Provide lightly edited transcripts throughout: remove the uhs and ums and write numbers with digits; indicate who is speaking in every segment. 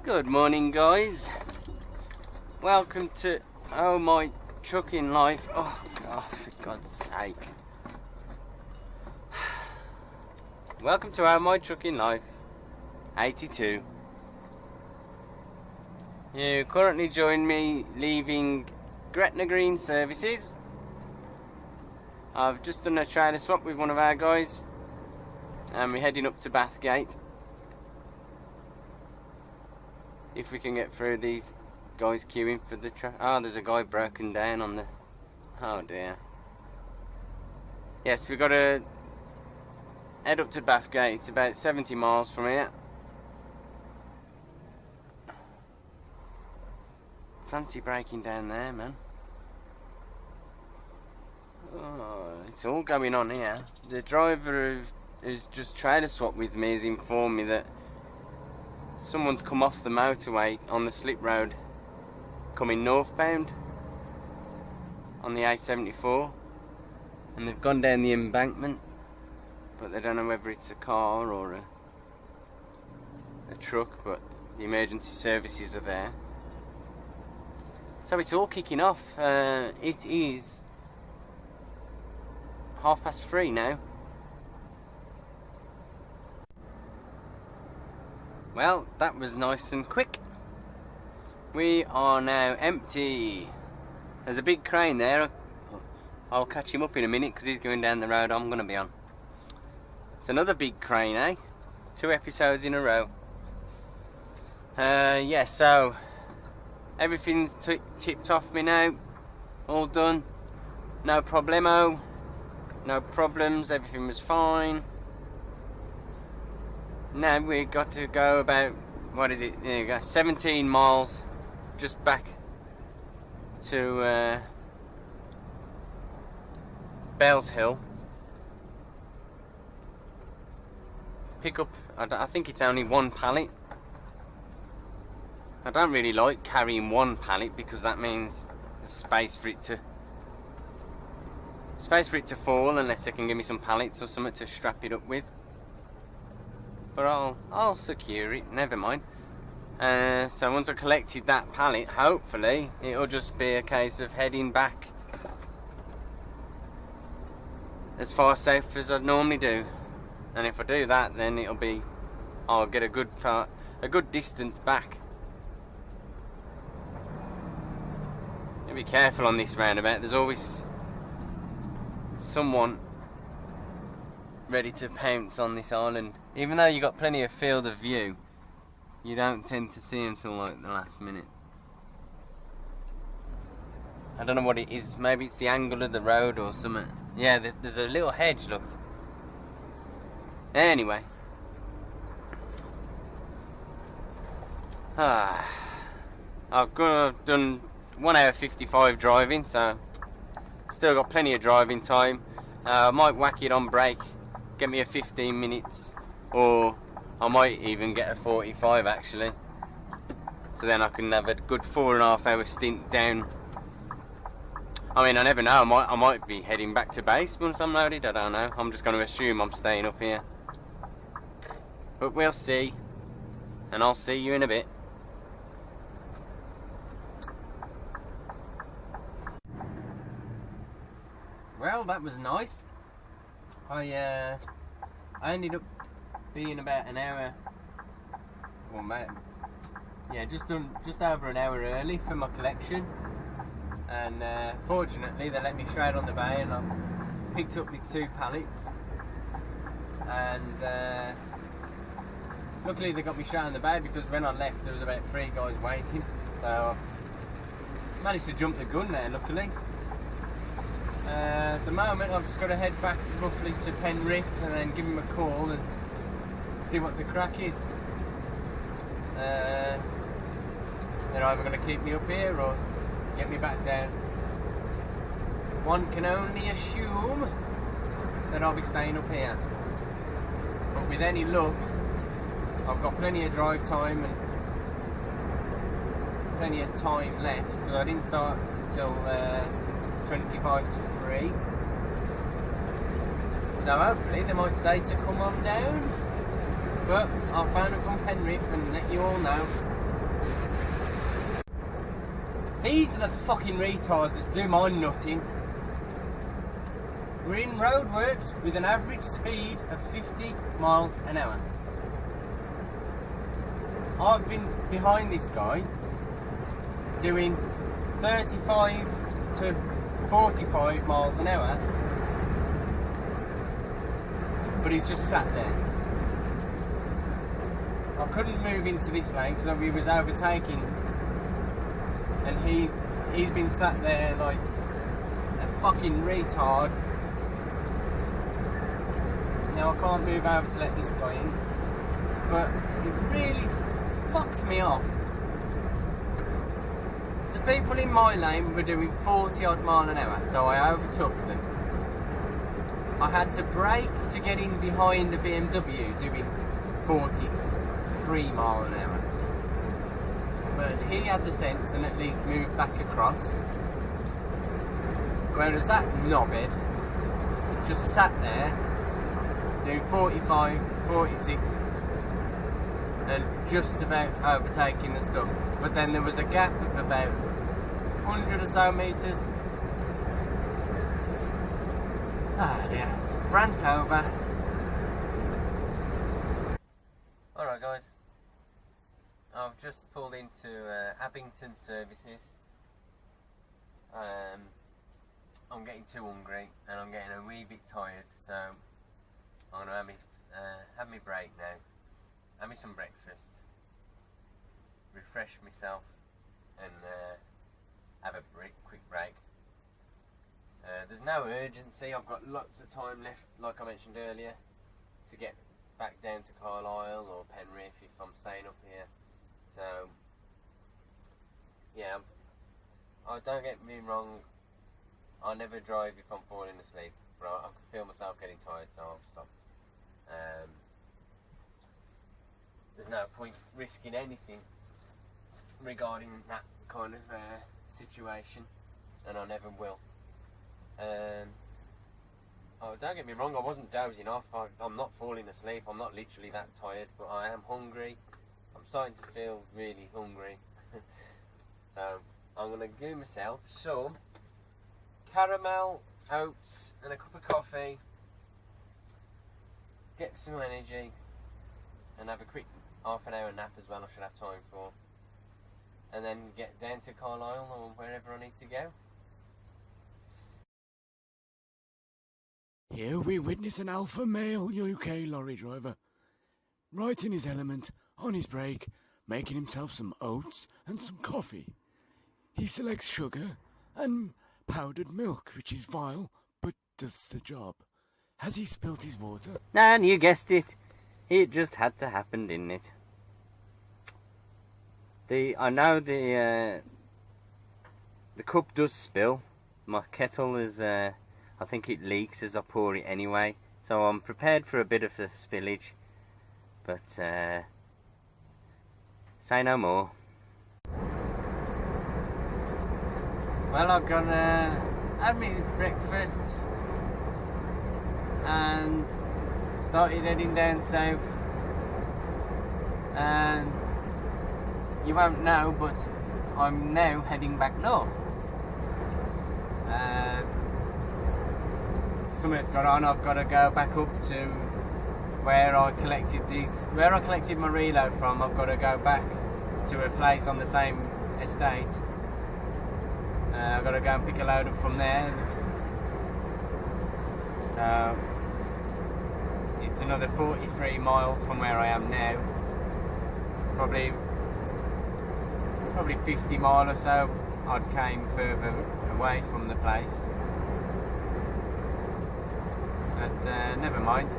Speaker 1: Good morning, guys. Welcome to Oh My Trucking Life. Oh God, for God's sake. Welcome to Oh My Trucking Life 82. You currently join me leaving Gretna Green Services. I've just done a trailer swap with one of our guys and we're heading up to Bathgate. If we can get through these guys queuing for the oh, there's a guy broken down on the... Oh dear. Yes, we've got to head up to Bathgate. It's about 70 miles from here. Fancy breaking down there, man. Oh, it's all going on here. The driver who's just trailer swapped with me has informed me that someone's come off the motorway on the slip road coming northbound on the A74 and they've gone down the embankment, but they don't know whether it's a car or a truck, but the emergency services are there. So it's all kicking off. It is 3:30 now. Well, that was nice and quick. We are now empty. There's a big crane there. I'll catch him up in a minute because he's going down the road I'm going to be on. It's another big crane, eh? 2 episodes in a row. Yeah, so everything's tipped off me now. All done. No problemo. No problems. Everything was fine. Now we've got to go about, what is it, there you go, 17 miles just back to Bells Hill. Pick up, I think it's only 1 pallet. I don't really like carrying 1 pallet because that means there's space for it to fall, unless they can give me some pallets or something to strap it up with. But I'll secure it, never mind. So once I've collected that pallet, hopefully it'll just be a case of heading back as far south as I normally do. And if I do that, then I'll get a good distance back. Be careful on this roundabout. There's always someone ready to pounce on this island. Even though you've got plenty of field of view, you don't tend to see them till like the last minute. I don't know what it is. Maybe it's the angle of the road or something. Yeah, there's a little hedge, look. Anyway. I've done 1 hour 55 driving, so still got plenty of driving time. I might whack it on break, get me a 15 minutes, or I might even get a 45 actually. So then I can have a good 4.5 hour stint down. I mean, I never know, I might be heading back to base once I'm loaded, I don't know. I'm just going to assume I'm staying up here. But we'll see, and I'll see you in a bit. Well, that was nice. I ended up being about an hour, well, just over an hour early for my collection, and fortunately they let me straight on the bay, and I picked up my 2 pallets, and luckily they got me straight on the bay because when I left there was about 3 guys waiting, so I managed to jump the gun there, luckily. At the moment I've just got to head back roughly to Penrith and then give them a call and see what the crack is. They're either going to keep me up here or get me back down. One can only assume that I'll be staying up here. But with any luck, I've got plenty of drive time and plenty of time left because I didn't start until 25 to 3. So hopefully they might say to come on down. But I'll phone them from Penrith and let you all know. These are the fucking retards that do my nutting. We're in roadworks with an average speed of 50 miles an hour. I've been behind this guy doing 35 to 45 miles an hour, but he's just sat there. I couldn't move into this lane because he was overtaking, and he's been sat there like a fucking retard. Now I can't move over to let this guy in, but it really fucks me off. The people in my lane were doing 40 odd mile an hour, so I overtook them. I had to brake to get in behind the BMW doing 43 mile an hour. But he had the sense and at least moved back across. Whereas that knobhead just sat there doing 45, 46 and just about overtaking the stuff. But then there was a gap of about 100 or so metres. Ah, yeah. Rant over. Alright guys, I've just pulled into Abington Services. I'm getting too hungry and I'm getting a wee bit tired, so I'm going to have me break now, have me some breakfast, refresh myself and have a quick break. There's no urgency, I've got lots of time left, like I mentioned earlier, to get back down to Carlisle or Penrith if I'm staying up here. So yeah, don't get me wrong, I never drive if I'm falling asleep, but I can feel myself getting tired, so I've stopped. There's no point risking anything regarding that kind of situation, and I never will. Oh, don't get me wrong, I wasn't dozing off, I'm not falling asleep, I'm not literally that tired, but I am hungry. I'm starting to feel really hungry. So I'm going to give myself some caramel oats and a cup of coffee, get some energy, and have a quick half an hour nap as well, I should have time for, and then get down to Carlisle or wherever I need to go.
Speaker 2: Here we witness an alpha male UK lorry driver, right in his element, on his break, making himself some oats and some coffee. He selects sugar and powdered milk, which is vile, but does the job. Has he spilt his water?
Speaker 1: And you guessed it. It just had to happen, didn't it? I know the cup does spill. My kettle is, I think it leaks as I pour it anyway. So I'm prepared for a bit of a spillage. But, say no more. Well, I'm gonna have my breakfast and started heading down south, and you won't know, but I'm now heading back north. Something's gone on. I've got to go back up to where I collected my reload from. I've got to go back to a place on the same estate. I've got to go and pick a load up from there. So it's another 43 mile from where I am now. Probably 50 mile or so I came further away from the place. But never mind.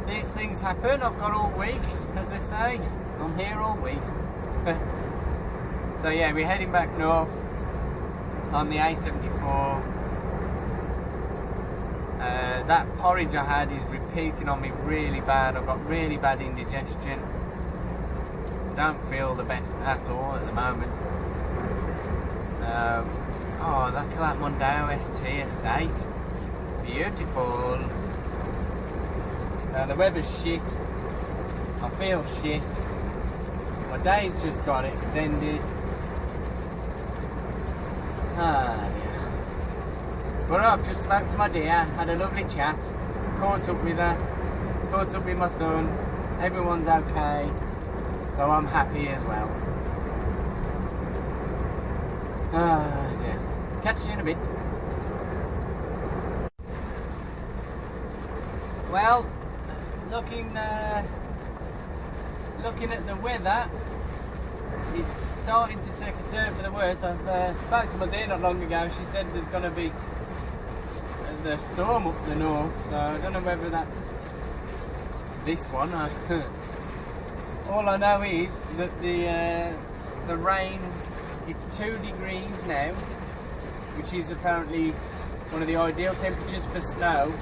Speaker 1: These things happen. I've got all week, as they say. I'm here all week. So yeah, we're heading back north on the A74. That porridge I had is repeating on me really bad. I've got really bad indigestion. Don't feel the best at all at the moment. So, oh, that Clapmondale ST estate. Beautiful. The weather's shit. I feel shit. My day's just got extended. Ah, dear. But I've just spoke to my dear, had a lovely chat, caught up with her, caught up with my son, everyone's okay, so I'm happy as well. Ah, dear. Catch you in a bit. Well, looking at the weather, it's starting to take a turn for the worse. I've spoke to my dear not long ago. She said there's going to be the storm up the north, so I don't know whether that's this one. All I know is that the rain, it's 2 degrees now, which is apparently one of the ideal temperatures for snow,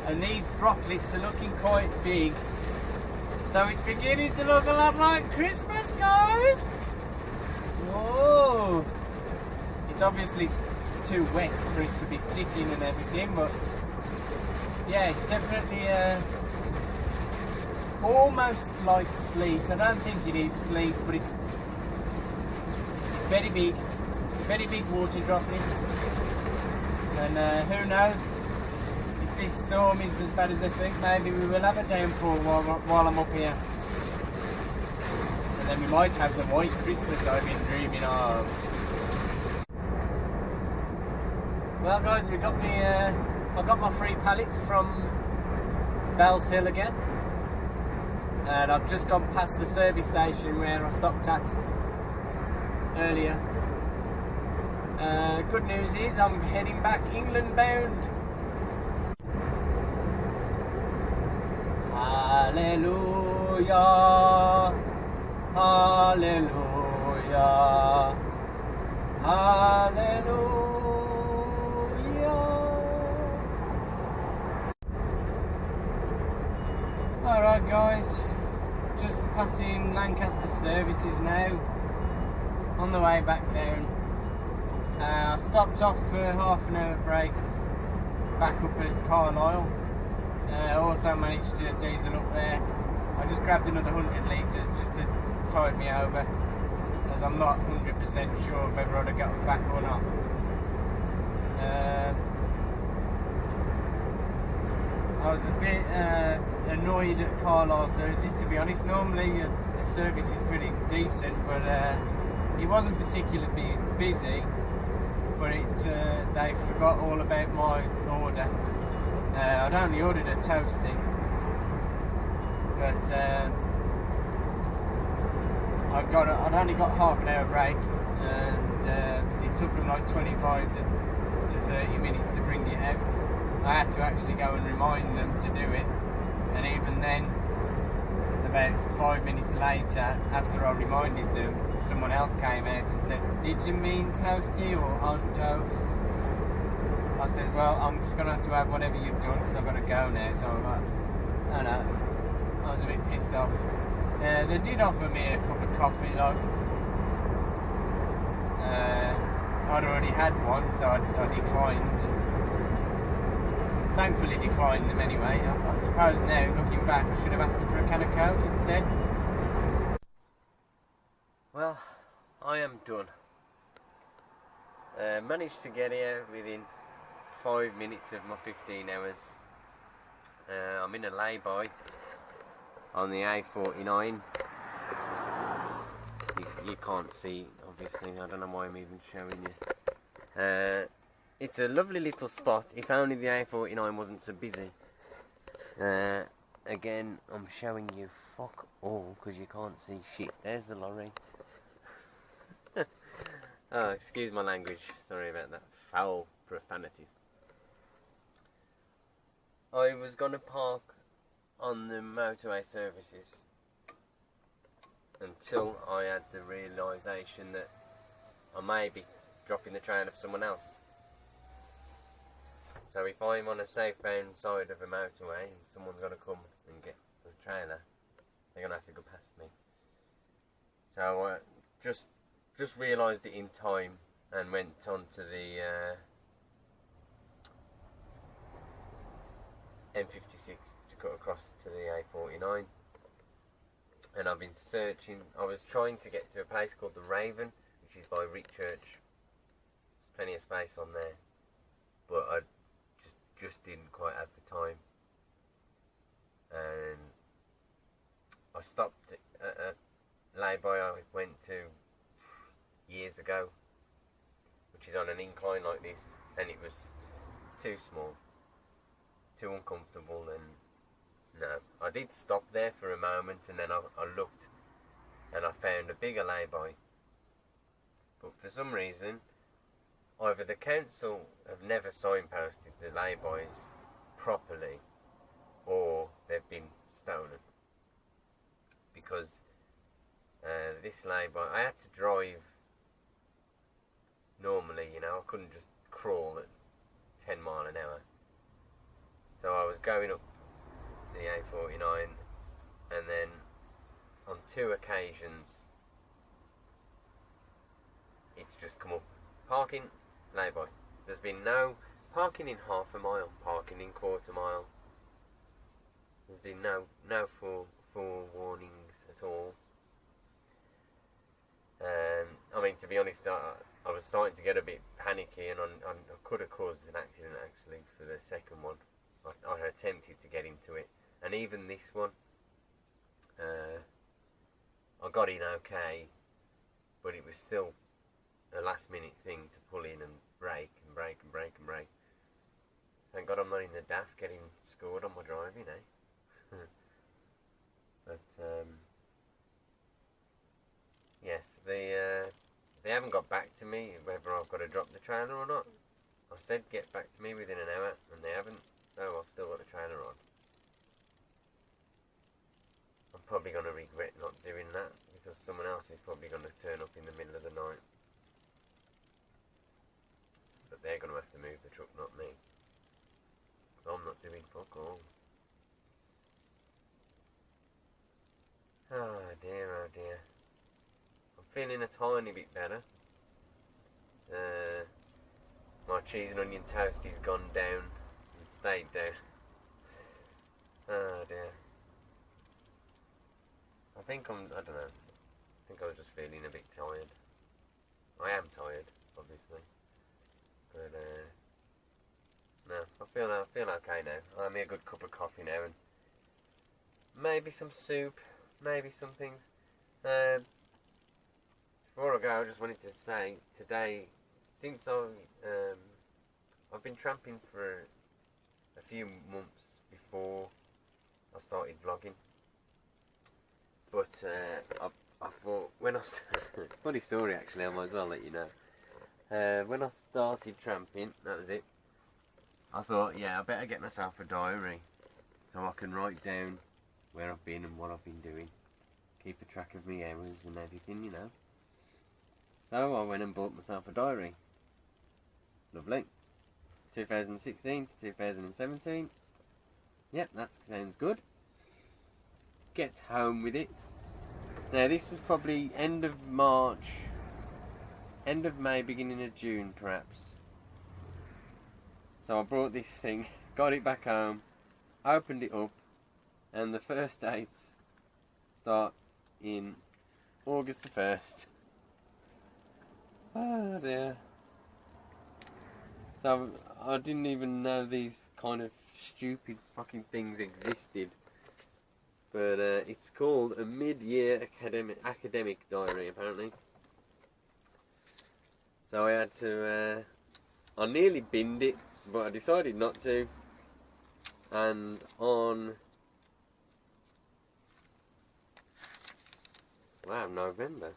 Speaker 1: and these droplets are looking quite big, so it's beginning to look a lot like Christmas, guys. Whoa! It's obviously too wet for it to be sticking and everything, but yeah, it's definitely almost like sleet. I don't think it is sleet, but it's very big water droplets, and who knows, if this storm is as bad as I think, maybe we will have a downpour while I'm up here, and then we might have the white Christmas I've been dreaming of. Well guys, we got I got my 3 pallets from Bells Hill again, and I've just gone past the service station where I stopped at earlier. Good news is I'm heading back England bound. Hallelujah, hallelujah, hallelujah. Alright guys, just passing Lancaster services now, on the way back down. I stopped off for a half-an-hour break back up at Carlisle. Also managed to diesel up there. I just grabbed another 100 litres just to tide me over, as I'm not 100% sure whether I'd have got back or not. I was a bit annoyed at Carlisle services, to be honest. Normally the service is pretty decent, but it wasn't particularly busy. But they forgot all about my order. I'd only ordered a toasty, but I'd only got half an hour break, and it took them like 25 to 30 minutes to bring it out. I had to actually go and remind them to do it, and even then, about 5 minutes later, after I reminded them, someone else came out and said, "Did you mean toasty or on toast?" I said, "Well, I'm just going to have whatever you've done, because I've got to go now." So I'm like, I don't know, I was a bit pissed off. They did offer me a cup of coffee, like, I'd already had one, so I declined. Thankfully declined them anyway. I suppose now, looking back, I should have asked them for a can of Coke instead. Well, I am done. Managed to get here within 5 minutes of my 15 hours. I'm in a lay-by on the A49. You can't see, obviously. I don't know why I'm even showing you. It's a lovely little spot, if only the A49 wasn't so busy. Again, I'm showing you fuck all, because you can't see shit. There's the lorry. Oh, excuse my language, sorry about that. Foul profanities. I was going to park on the motorway services until I had the realisation that I may be dropping the train of someone else. So if I'm on a southbound side of a motorway and someone's going to come and get the trailer, they're going to have to go past me. So I just realised it in time and went on to the M56 to cut across to the A49. And I've been searching. I was trying to get to a place called the Raven, which is by Rick Church. plenty of space on there, but I just didn't quite have the time, and I stopped at a lay-by I went to years ago, which is on an incline like this, and it was too small, too uncomfortable, and no, I did stop there for a moment, and then I looked and I found a bigger lay-by, but for some reason either the council have never signposted the lay-bys properly, or they've been stolen, because this lay-by, I had to drive normally, you know, I couldn't just crawl at 10 mile an hour. So I was going up the A49, and then on 2 occasions it's just come up, parking, lay-by. There's been no parking in half a mile, parking in quarter mile. There's been no forewarnings at all. I mean, to be honest, I was starting to get a bit panicky, and I could have caused an accident actually for the second one. I attempted to get into it, and even this one, I got in okay, but it was still a last minute thing to pull in and brake and brake and brake and brake. Thank God I'm not in the daft getting scored on my driving, eh? But yes, they haven't got back to me whether I've got to drop the trailer or not. I said get back to me within an hour, and they haven't, so I've still got the trailer on. I'm probably going to regret not doing that, because someone else is probably going to turn up in the middle of the night. But they're going to have to move the truck, not me. So I'm not doing fuck all. Oh dear, oh dear. I'm feeling a tiny bit better. My cheese and onion toasties gone down and stayed down. Oh dear. I don't know. I think I was just feeling a bit tired. I am tired, obviously. But, no, I feel okay now. I need a good cup of coffee now, and maybe some soup, maybe some things. Before I go, I just wanted to say, today, since I've been tramping for a few months before I started vlogging, but I thought, when I funny story actually, I might as well let you know. When I started tramping, that was it, I thought, yeah, I better get myself a diary so I can write down where I've been and what I've been doing, keep a track of my hours and everything, you know. So I went and bought myself a diary. Lovely. 2016 to 2017. Yep, that sounds good. Get home with it. Now this was probably end of March, end of May, beginning of June perhaps. So I brought this thing, got it back home, opened it up, and the first dates start in August the 1st. Oh dear. So I didn't even know these kind of stupid fucking things existed. But it's called a mid-year academic diary, apparently. So I had to, I nearly binned it, but I decided not to. And on, wow, November.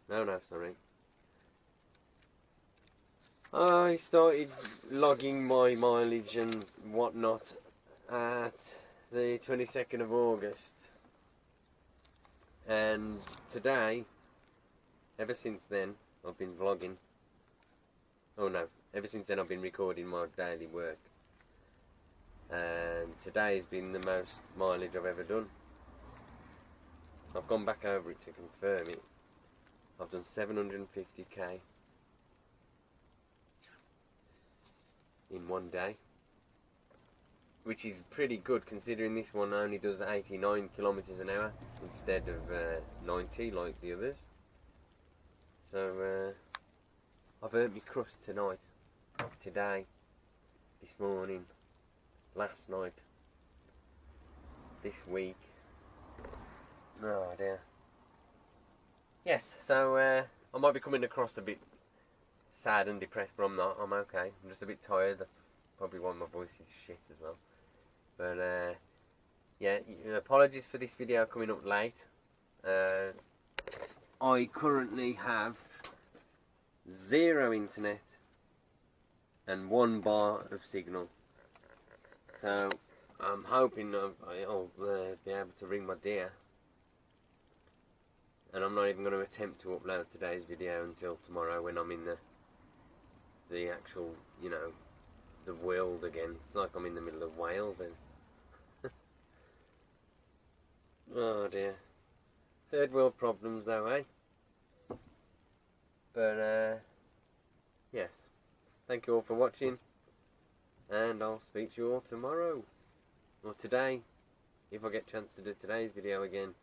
Speaker 1: No, sorry. I started logging my mileage and whatnot at the 22nd of August. And today, ever since then, I've been vlogging. Oh no, ever since then I've been recording my daily work. And today has been the most mileage I've ever done. I've gone back over it to confirm it. I've done 750k in one day, which is pretty good considering this one only does 89 kilometers an hour instead of 90 like the others. So I've earned my crust tonight, today, this morning, last night, this week. Oh dear. Yes, so I might be coming across a bit sad and depressed, but I'm not. I'm okay. I'm just a bit tired. That's probably why my voice is shit as well. But yeah, apologies for this video coming up late. I currently have 0 internet and 1 bar of signal. So I'm hoping I'll be able to ring my dear. And I'm not even going to attempt to upload today's video until tomorrow when I'm in the actual, you know, the world again. It's like I'm in the middle of Wales then. Oh dear. Third world problems though, eh? But yes. Thank you all for watching. And I'll speak to you all tomorrow. Or today. If I get a chance to do today's video again.